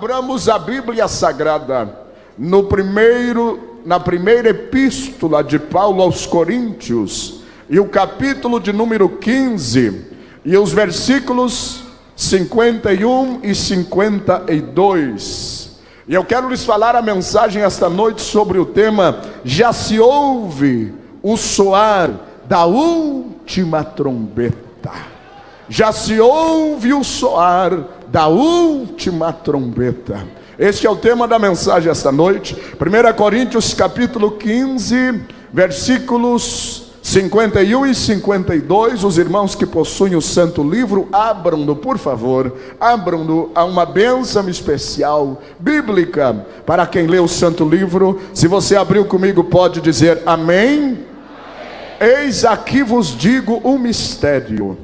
Abramos a Bíblia Sagrada na primeira epístola de Paulo aos Coríntios, e o capítulo de número 15, e os versículos 51 e 52. E eu quero lhes falar a mensagem esta noite sobre o tema: já se ouve o soar da última trombeta. Já se ouve o soar da última trombeta. Este é o tema da mensagem esta noite. 1 Coríntios capítulo 15, versículos 51 e 52. Os irmãos que possuem o santo livro, abram-no, por favor. Abram-no a uma bênção especial bíblica para quem lê o santo livro. Se você abriu comigo, pode dizer amém. Eis aqui vos digo um mistério.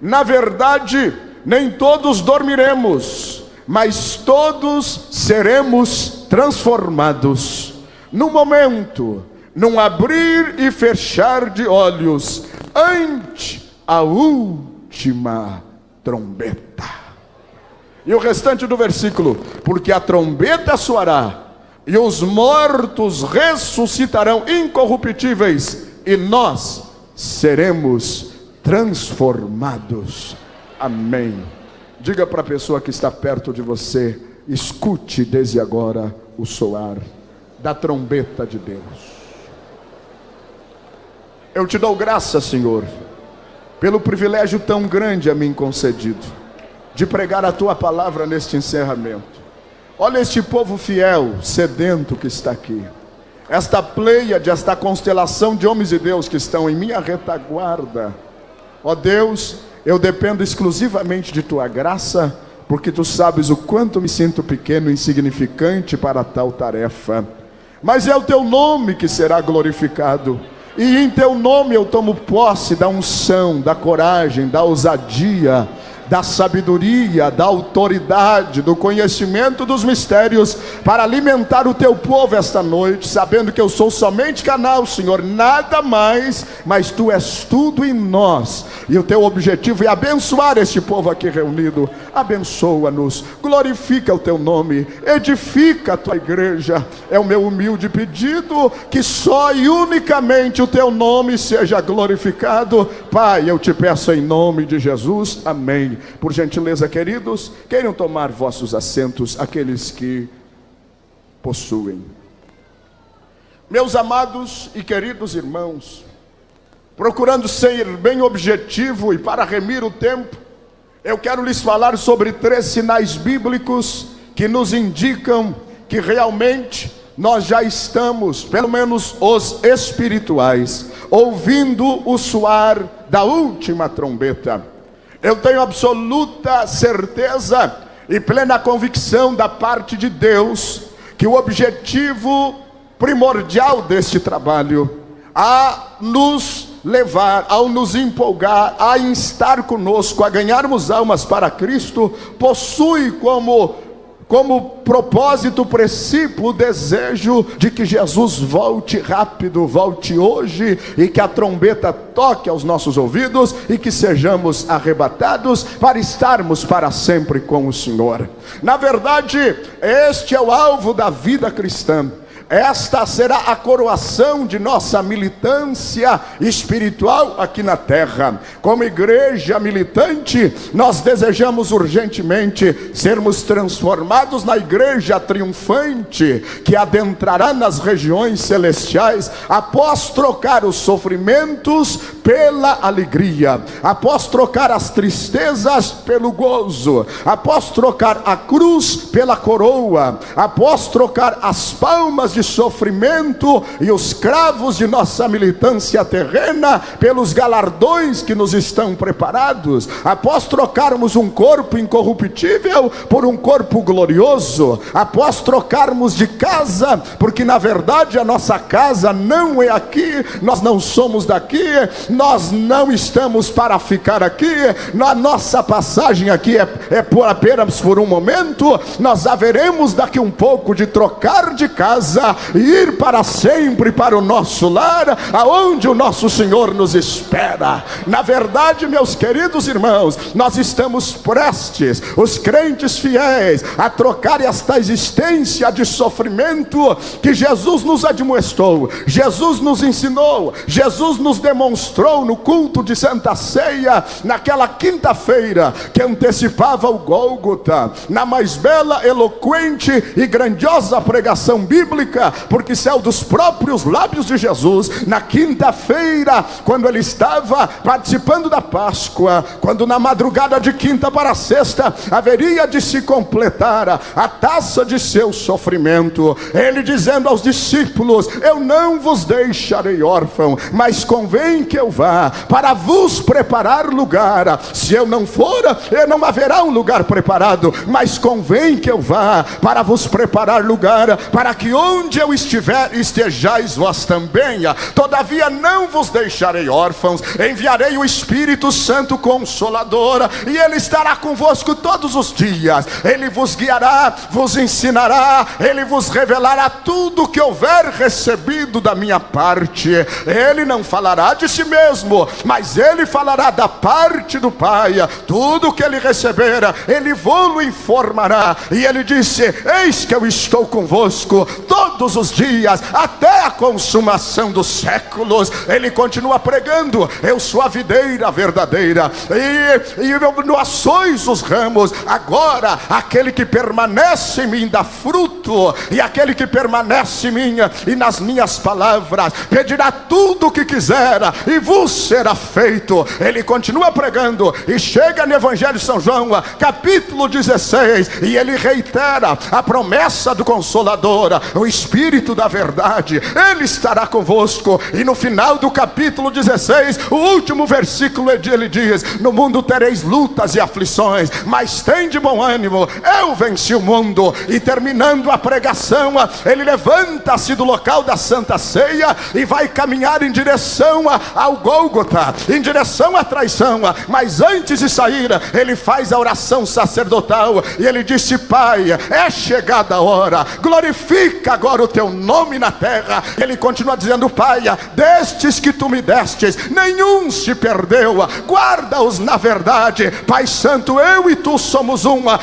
Na verdade, nem todos dormiremos, mas todos seremos transformados, num momento, num abrir e fechar de olhos, ante a última trombeta. E o restante do versículo: porque a trombeta soará, e os mortos ressuscitarão incorruptíveis, e nós seremos transformados. Amém. Diga para a pessoa que está perto de você: escute desde agora o soar da trombeta de Deus. Eu te dou graças, Senhor, pelo privilégio tão grande a mim concedido de pregar a tua palavra neste encerramento. Olha este povo fiel, sedento que está aqui, esta pleiade, esta constelação de homens e Deus que estão em minha retaguarda. Ó Deus, eu dependo exclusivamente de tua graça, porque tu sabes o quanto me sinto pequeno e insignificante para tal tarefa. Mas é o teu nome que será glorificado, e em teu nome eu tomo posse da unção, da coragem, da ousadia, da sabedoria, da autoridade, do conhecimento dos mistérios, para alimentar o teu povo esta noite, sabendo que eu sou somente canal, Senhor, nada mais, mas tu és tudo em nós, e o teu objetivo é abençoar este povo aqui reunido. Abençoa-nos, glorifica o teu nome, edifica a tua igreja. É o meu humilde pedido, que só e unicamente o teu nome seja glorificado. Pai, eu te peço em nome de Jesus, amém. Por gentileza, queridos, queiram tomar vossos assentos, aqueles que possuem. Meus amados e queridos irmãos, procurando ser bem objetivo e para remir o tempo, eu quero lhes falar sobre 3 sinais bíblicos que nos indicam que realmente nós já estamos, pelo menos os espirituais, ouvindo o soar da última trombeta. Eu tenho absoluta certeza e plena convicção da parte de Deus que o objetivo primordial deste trabalho, a nos levar, ao nos empolgar, a estar conosco, a ganharmos almas para Cristo, possui como propósito, princípio, o desejo de que Jesus volte rápido, volte hoje, e que a trombeta toque aos nossos ouvidos, e que sejamos arrebatados para estarmos para sempre com o Senhor. Na verdade, este é o alvo da vida cristã. Esta será a coroação de nossa militância espiritual aqui na terra. Como igreja militante, nós desejamos urgentemente sermos transformados na igreja triunfante, que adentrará nas regiões celestiais, após trocar os sofrimentos pela alegria, após trocar as tristezas pelo gozo, após trocar a cruz pela coroa, após trocar as palmas de sofrimento e os cravos de nossa militância terrena pelos galardões que nos estão preparados, após trocarmos um corpo incorruptível por um corpo glorioso, após trocarmos de casa, porque na verdade a nossa casa não é aqui, nós não somos daqui, nós não estamos para ficar aqui, a nossa passagem aqui é apenas por um momento. Nós haveremos daqui um pouco de trocar de casa, glória e ir para sempre para o nosso lar, aonde o nosso Senhor nos espera. Na verdade, meus queridos irmãos, nós estamos prestes, os crentes fiéis, a trocar esta existência de sofrimento que Jesus nos admoestou, Jesus nos ensinou, Jesus nos demonstrou no culto de Santa Ceia, naquela quinta-feira que antecipava o Gólgota, na mais bela, eloquente e grandiosa pregação bíblica, porque saiu dos próprios lábios de Jesus, na quinta-feira, quando ele estava participando da Páscoa, quando na madrugada de quinta para sexta haveria de se completar a taça de seu sofrimento, ele dizendo aos discípulos: eu não vos deixarei órfão, mas convém que eu vá para vos preparar lugar. Se eu não for, não haverá um lugar preparado, mas convém que eu vá para vos preparar lugar, para que onde eu estiver, estejais vós também. Todavia não vos deixarei órfãos, enviarei o Espírito Santo Consolador, e ele estará convosco todos os dias. Ele vos guiará, vos ensinará, ele vos revelará tudo que houver recebido da minha parte. Ele não falará de si mesmo, mas ele falará da parte do Pai. Tudo que ele receber, ele vos informará. E ele disse: eis que eu estou convosco todos os dias, até a consumação dos séculos. Ele continua pregando: eu sou a videira verdadeira, e nós sois os ramos. Agora aquele que permanece em mim dá fruto, e aquele que permanece em mim e nas minhas palavras pedirá tudo o que quiser, e vos será feito. Ele continua pregando, e chega no Evangelho de São João, capítulo 16, e ele reitera a promessa do Consolador, o Espírito da verdade. Ele estará convosco. E no final do capítulo 16, o último versículo, ele diz: no mundo tereis lutas e aflições, mas tem de bom ânimo, eu venci o mundo. E terminando a pregação, ele levanta-se do local da Santa Ceia e vai caminhar em direção ao Gólgota, em direção à traição. Mas antes de sair, ele faz a oração sacerdotal, e ele disse: Pai, é chegada a hora, glorifica agora o teu nome na terra. Ele continua dizendo: Pai, destes que tu me destes, nenhum se perdeu, guarda-os na verdade. Pai Santo, eu e tu somos uma,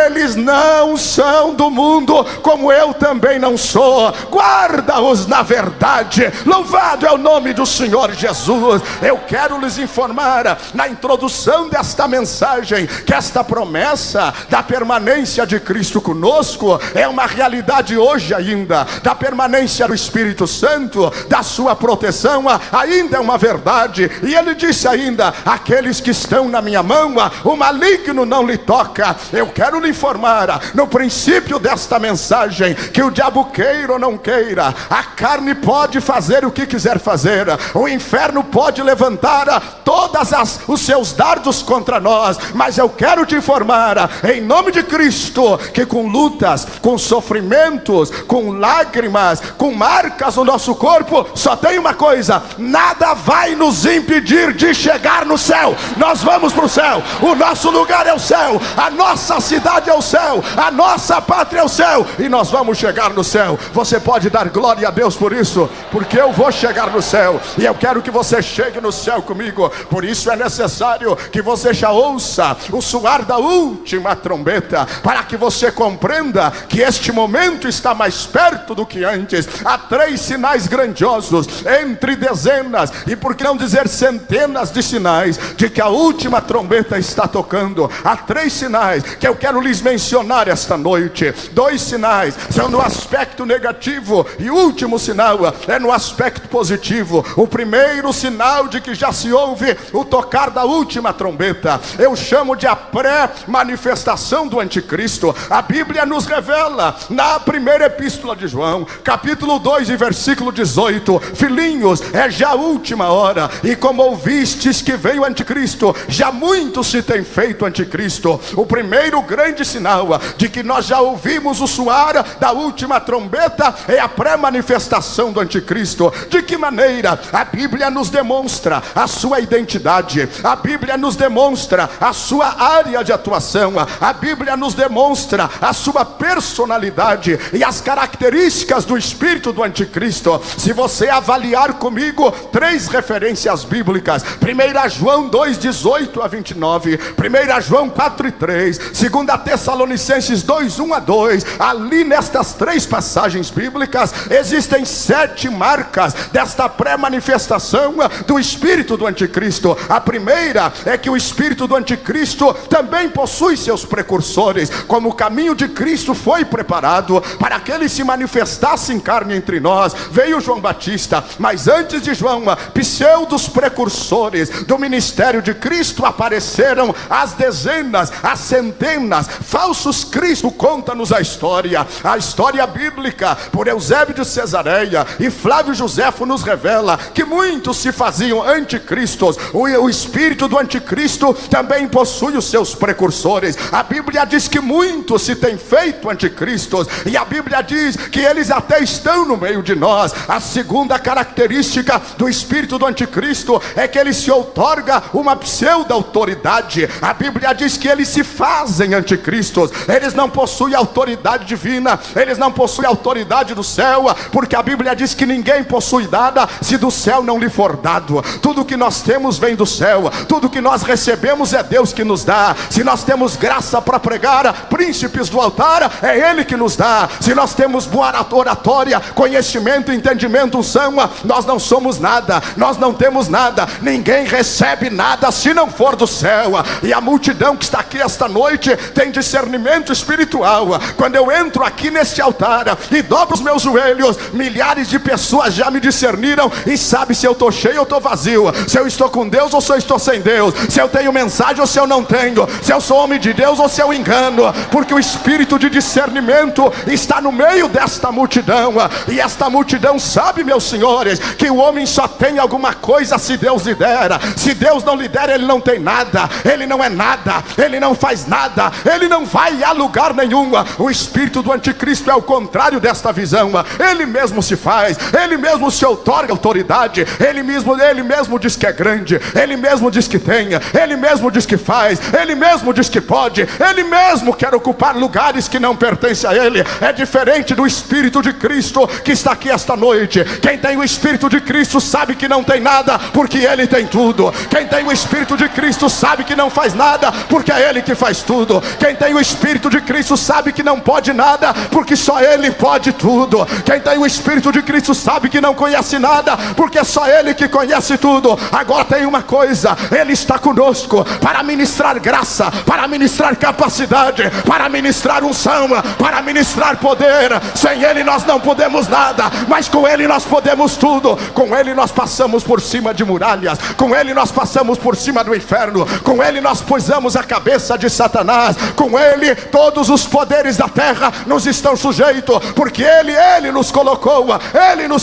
eles não são do mundo, como eu também não sou, guarda-os na verdade. Louvado é o nome do Senhor Jesus. Eu quero lhes informar, na introdução desta mensagem, que esta promessa da permanência de Cristo conosco é uma realidade hoje ainda, da permanência do Espírito Santo, da sua proteção, ainda é uma verdade. E ele disse ainda: aqueles que estão na minha mão, o maligno não lhe toca. Eu quero lhe informar, no princípio desta mensagem, que o diabo queira ou não queira, a carne pode fazer o que quiser fazer, o inferno pode levantar todas os seus dardos contra nós, mas eu quero te informar, em nome de Cristo, que com lutas, com sofrimentos, com lágrimas, com marcas no nosso corpo, só tem uma coisa: nada vai nos impedir de chegar no céu. Nós vamos para o céu, o nosso lugar é o céu, a nossa cidade é o céu, a nossa pátria é o céu, e nós vamos chegar no céu. Você pode dar glória a Deus por isso? Porque eu vou chegar no céu, e eu quero que você chegue no céu comigo. Por isso é necessário que você já ouça o soar da última trombeta, para que você compreenda que este momento está mais perto do que antes. Há 3 sinais grandiosos, entre dezenas, e por que não dizer centenas de sinais, de que a última trombeta está tocando. Há 3 sinais que eu quero lhes mencionar esta noite. 2 sinais são no aspecto negativo, e o último sinal é no aspecto positivo. O primeiro sinal de que já se ouve o tocar da última trombeta, eu chamo de a pré-manifestação do anticristo. A Bíblia nos revela na primeira epístola de João, capítulo 2 e versículo 18: filhinhos, é já a última hora, e como ouvistes que veio o anticristo, já muito se tem feito anticristo. O primeiro grande sinal de que nós já ouvimos o soar da última trombeta é a pré-manifestação do anticristo. De que maneira? A Bíblia nos demonstra a sua identidade, a Bíblia nos demonstra a sua área de atuação, a Bíblia nos demonstra a sua personalidade e as características características do espírito do anticristo. Se você avaliar comigo 3 referências bíblicas: 1 João 2:18 a 29, 1 João 4:3, 2 Tessalonicenses 2:1-2. Ali nestas 3 passagens bíblicas existem 7 marcas desta pré-manifestação do espírito do anticristo. A primeira é que o espírito do anticristo também possui seus precursores. Como o caminho de Cristo foi preparado para que ele se manifestasse em carne entre nós, veio João Batista. Mas antes de João, pseudos precursores do ministério de Cristo apareceram às dezenas, às centenas. Falsos Cristo. Conta-nos a história bíblica por Eusébio de Cesareia e Flávio Joséfo nos revela que muitos se faziam anticristos. O espírito do anticristo também possui os seus precursores. A Bíblia diz que muitos se têm feito anticristos, e a Bíblia diz que eles até estão no meio de nós. A segunda característica do espírito do anticristo é que ele se outorga uma pseudo-autoridade. A Bíblia diz que eles se fazem anticristos. Eles não possuem autoridade divina, eles não possuem autoridade do céu, porque a Bíblia diz que ninguém possui nada se do céu não lhe for dado. Tudo que nós temos vem do céu, tudo que nós recebemos é Deus que nos dá. Se nós temos graça para pregar, príncipes do altar, é Ele que nos dá. Se nós temos boa oratória, conhecimento, entendimento, unção, nós não somos nada, nós não temos nada. Ninguém recebe nada se não for do céu. E a multidão que está aqui esta noite tem discernimento espiritual. Quando eu entro aqui neste altar e dobro os meus joelhos, milhares de pessoas já me discerniram e sabem se eu estou cheio ou estou vazio, se eu estou com Deus ou se eu estou sem Deus, se eu tenho mensagem ou se eu não tenho, se eu sou homem de Deus ou se eu engano, porque o espírito de discernimento está no meio desta multidão. E esta multidão sabe, meus senhores, que o homem só tem alguma coisa se Deus lhe der. Se Deus não lhe der, ele não tem nada, ele não é nada, ele não faz nada, ele não vai a lugar nenhum. O espírito do anticristo é o contrário desta visão. Ele mesmo se faz, ele mesmo se outorga autoridade, ele mesmo diz que é grande, ele mesmo diz que tem, ele mesmo diz que faz, ele mesmo diz que pode, ele mesmo quer ocupar lugares que não pertencem a ele. É diferente do espírito de Cristo que está aqui esta noite. Quem tem o espírito de Cristo sabe que não tem nada, porque ele tem tudo. Quem tem o espírito de Cristo sabe que não faz nada, porque é ele que faz tudo. Quem tem o espírito de Cristo sabe que não pode nada, porque só ele pode tudo. Quem tem o espírito de Cristo sabe que não conhece nada, porque é só ele que conhece tudo. Agora tem uma coisa: ele está conosco para ministrar graça, para ministrar capacidade, para ministrar unção, para ministrar poder. Sem ele nós não podemos nada, mas com ele nós podemos tudo. Com ele nós passamos por cima de muralhas, com ele nós passamos por cima do inferno, com ele nós pusemos a cabeça de Satanás, com ele todos os poderes da terra nos estão sujeitos, porque ele nos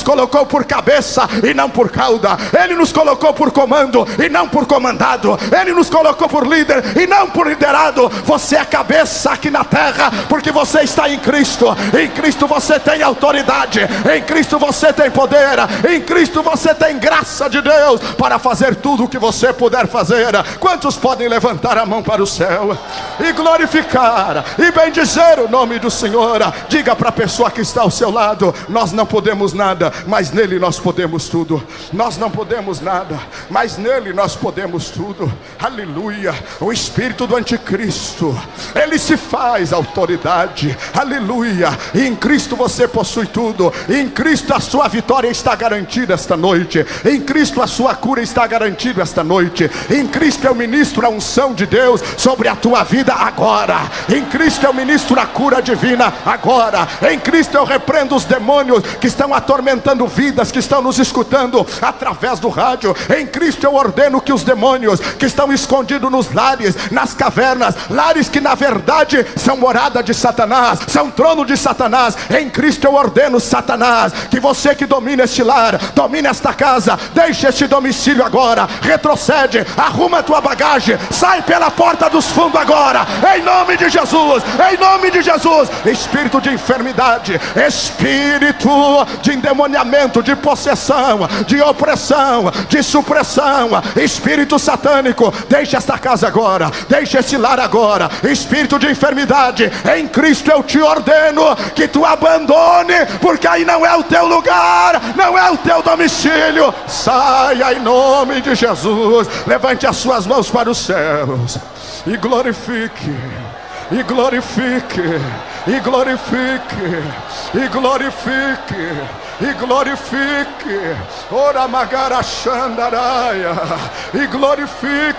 colocou por cabeça e não por cauda, ele nos colocou por comando e não por comandado, ele nos colocou por líder e não por liderado. Você é cabeça aqui na terra porque você está em Cristo. Em Cristo você tem autoridade, em Cristo você tem poder, em Cristo você tem graça de Deus para fazer tudo o que você puder fazer. Quantos podem levantar a mão para o céu e glorificar e bendizer o nome do Senhor? Diga para a pessoa que está ao seu lado: nós não podemos nada, mas nele nós podemos tudo. Nós não podemos nada, mas nele nós podemos tudo. Aleluia. O espírito do anticristo, ele se faz autoridade. Aleluia. E em Cristo você possui tudo. Em Cristo a sua vitória está garantida esta noite. Em Cristo a sua cura está garantida esta noite. Em Cristo eu ministro a unção de Deus sobre a tua vida agora. Em Cristo eu ministro a cura divina agora. Em Cristo eu repreendo os demônios que estão atormentando vidas, que estão nos escutando através do rádio. Em Cristo eu ordeno que os demônios que estão escondidos nos lares, nas cavernas, lares que na verdade são morada de Satanás, são trono de Satanás, em Cristo eu ordeno, Satanás, que você que domina este lar, domina esta casa, deixa este domicílio agora, retrocede, arruma a tua bagagem, sai pela porta dos fundos agora, em nome de Jesus, em nome de Jesus. Espírito de enfermidade, espírito de endemoniamento, de possessão, de opressão, de supressão, espírito satânico, deixa esta casa agora, deixa esse lar agora. Espírito de enfermidade, em Cristo eu te ordeno que tua abandone, porque aí não é o teu lugar, não é o teu domicílio. Saia em nome de Jesus. Levante as suas mãos para os céus e glorifique, e glorifique, e glorifique, e glorifique, e glorifique, ora magara xandaraia, e glorifique,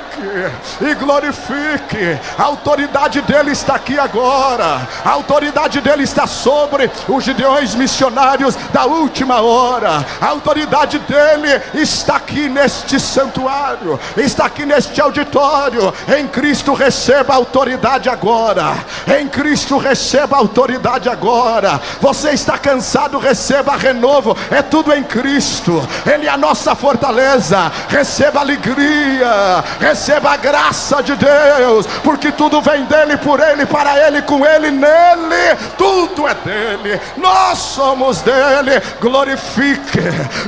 e glorifique. A autoridade dele está aqui agora, a autoridade dele está sobre os gideões missionários da última hora, a autoridade dele está aqui neste santuário, está aqui neste auditório. Em Cristo receba a autoridade agora, em Cristo receba a autoridade agora. Você está cansado, receba renovo. É tudo em Cristo, Ele é a nossa fortaleza. Receba alegria, receba a graça de Deus, porque tudo vem dele, por ele, para ele, com ele, nele. Tudo é dele, nós somos dele. Glorifique,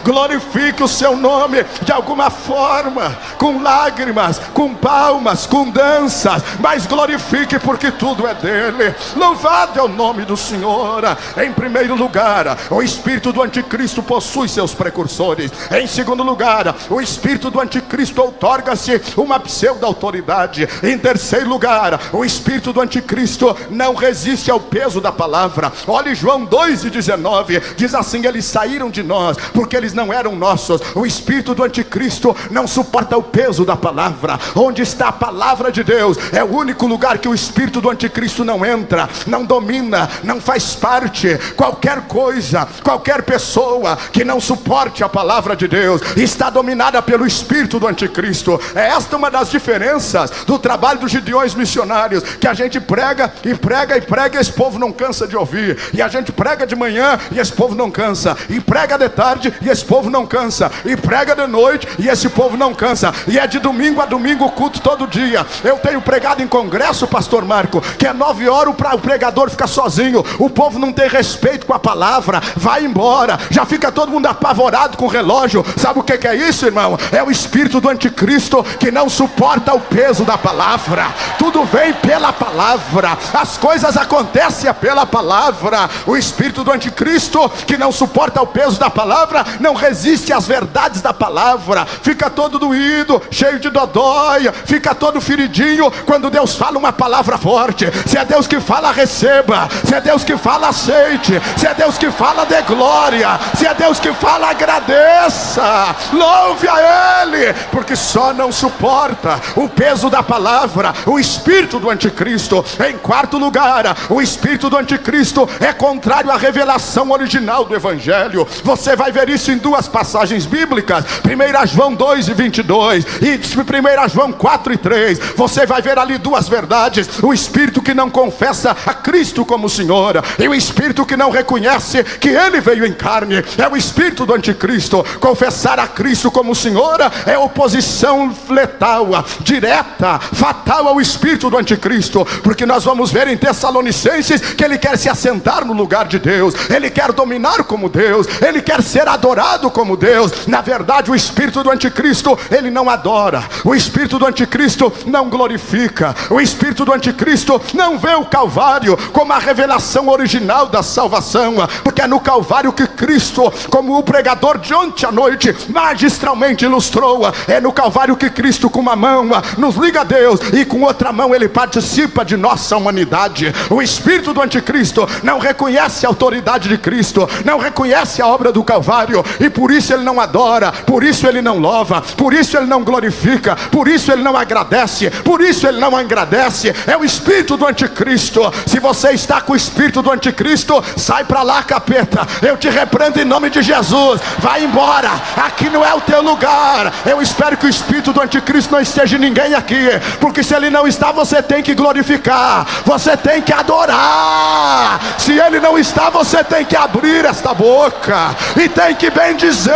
glorifique o seu nome de alguma forma, com lágrimas, com palmas, com danças, mas glorifique, porque tudo é dele. Louvado é o nome do Senhor. Em primeiro lugar, o espírito do anticristo possui seus precursores. Em segundo lugar, o espírito do anticristo outorga-se uma pseudo-autoridade. Em terceiro lugar, o espírito do anticristo não resiste ao peso da palavra. Olhe João 2:19, diz assim: eles saíram de nós porque eles não eram nossos. O espírito do anticristo não suporta o peso da palavra. Onde está a palavra de Deus é o único lugar que o espírito do anticristo não entra, não domina, não faz parte. Qualquer coisa, qualquer pessoa que não suporte a palavra de Deus está dominada pelo espírito do anticristo. É esta uma das diferenças do trabalho dos gideões missionários, que a gente prega e prega e prega, e esse povo não cansa de ouvir, e a gente prega de manhã e esse povo não cansa, e prega de tarde e esse povo não cansa, e prega de noite e esse povo não cansa, e é de domingo a domingo o culto todo dia. Eu tenho pregado em congresso, pastor Marco, que é 9 horas o pregador fica sozinho, o povo não tem respeito com a palavra, vai embora, já fica todo mundo apavorado com o relógio. Sabe o que é isso, irmão? É o espírito do anticristo que não suporta o peso da palavra. Tudo vem pela palavra, as coisas acontecem pela palavra. O espírito do anticristo que não suporta o peso da palavra não resiste às verdades da palavra, fica todo doído, cheio de dodóia, fica todo feridinho quando Deus fala uma palavra forte. Se é Deus que fala, receba. Se é Deus que fala, aceite. Se é Deus que fala, dê glória. Se é Deus que fala, agradeça. Louve a Ele, porque só não suporta o peso da palavra o espírito do anticristo. Em quarto lugar, o espírito do anticristo é contrário à revelação original do evangelho. Você vai ver isso em duas passagens bíblicas, 1 João 2:22 e 1 João 4:3. Você vai ver ali duas verdades: o espírito que não confessa a Cristo como Senhor, e o espírito que não reconhece que Ele veio em carne, é o espírito do anticristo. Confessar a Cristo como Senhor é oposição letal, direta, fatal ao espírito do anticristo, porque nós vamos ver em Tessalonicenses que ele quer se assentar no lugar de Deus, ele quer dominar como Deus, ele quer ser adorado como Deus. Na verdade, o espírito do anticristo, ele não adora, o espírito do anticristo não glorifica, o espírito do anticristo não vê o Calvário como a revelação original da salvação, porque é no Calvário que Cristo, como o pregador de ontem à noite magistralmente ilustrou, é no Calvário que Cristo com uma mão nos liga a Deus e com outra mão ele participa de nossa humanidade. O espírito do anticristo não reconhece a autoridade de Cristo, não reconhece a obra do Calvário, e por isso ele não adora, por isso ele não louva, por isso ele não glorifica, por isso ele não agradece, por isso ele não engrandece. É o espírito do anticristo. Se você está com o espírito do anticristo, sai para lá, capeta, eu te repreendo em nome de Jesus, vai embora, aqui não é o teu lugar. Eu espero que o espírito do anticristo não esteja em ninguém aqui, porque se ele não está, você tem que glorificar, você tem que adorar. Se ele não está, você tem que abrir esta boca e tem que bendizer.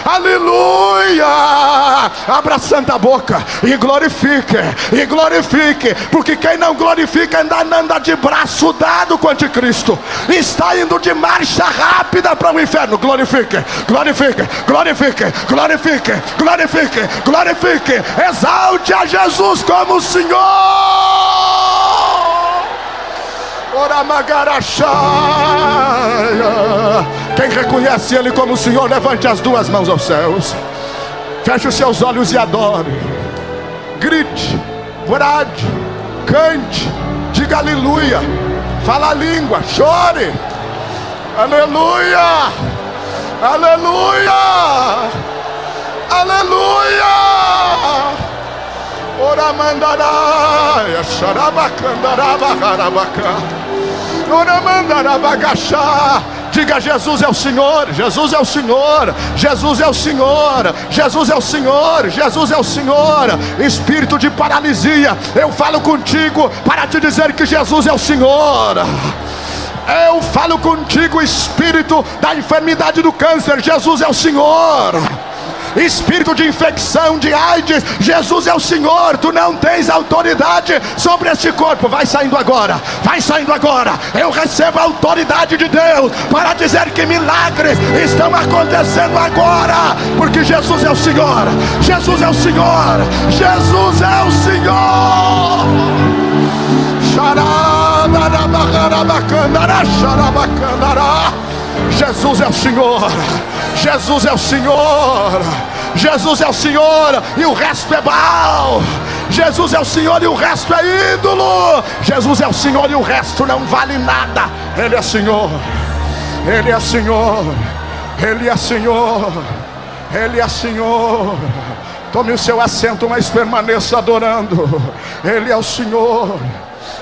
Aleluia! Abra a santa boca e glorifique, porque quem não glorifica anda de braço dado com o anticristo, está indo de marcha rápida para o inferno. Glorifique, glorifique, glorifique, glorifique, glorifique, glorifique, exalte a Jesus como Senhor. Quem reconhece Ele como o Senhor, levante as duas mãos aos céus. Feche os seus olhos e adore. Grite, brade, cante, diga aleluia. Fala a língua, chore. Aleluia, aleluia, aleluia. Ora mandará, xarabacandaraba, carabacá. Ora mandará bagachá. Diga: Jesus é o Senhor, Jesus é o Senhor, Jesus é o Senhor, Jesus é o Senhor, Jesus é o Senhor. Espírito de paralisia, eu falo contigo para te dizer que Jesus é o Senhor. Eu falo contigo, espírito da enfermidade do câncer, Jesus é o Senhor. Espírito de infecção, de AIDS, Jesus é o Senhor. Tu não tens autoridade sobre este corpo. Vai saindo agora, vai saindo agora. Eu recebo a autoridade de Deus para dizer que milagres estão acontecendo agora, porque Jesus é o Senhor, Jesus é o Senhor, Jesus é o Senhor. Jesus é o Senhor, Jesus é o Senhor, Jesus é o Senhor e o resto é Baal. Jesus é o Senhor e o resto é ídolo. Jesus é o Senhor e o resto não vale nada. Ele é Senhor, Ele é Senhor, Ele é Senhor, Ele é Senhor. Tome o seu assento, mas permaneça adorando. Ele é o Senhor.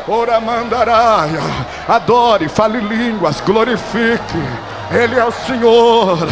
Ora mandaraia, adore, fale línguas, glorifique. Ele é o Senhor,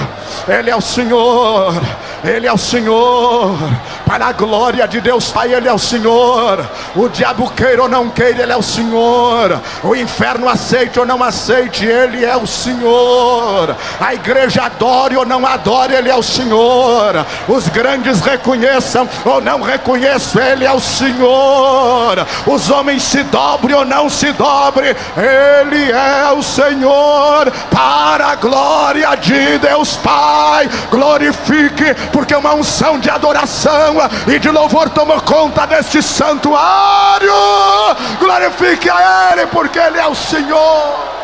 Ele é o Senhor, Ele é o Senhor. Para a glória de Deus Pai, Ele é o Senhor. O diabo queira ou não queira, Ele é o Senhor. O inferno aceite ou não aceite, Ele é o Senhor. A igreja adore ou não adore, Ele é o Senhor. Os grandes reconheçam ou não reconheçam, Ele é o Senhor. Os homens se dobrem ou não se dobrem, Ele é o Senhor. Para a glória de Deus Pai, glorifique, porque uma unção de adoração e de louvor tomou conta deste santuário. Glorifique a Ele, porque Ele é o Senhor.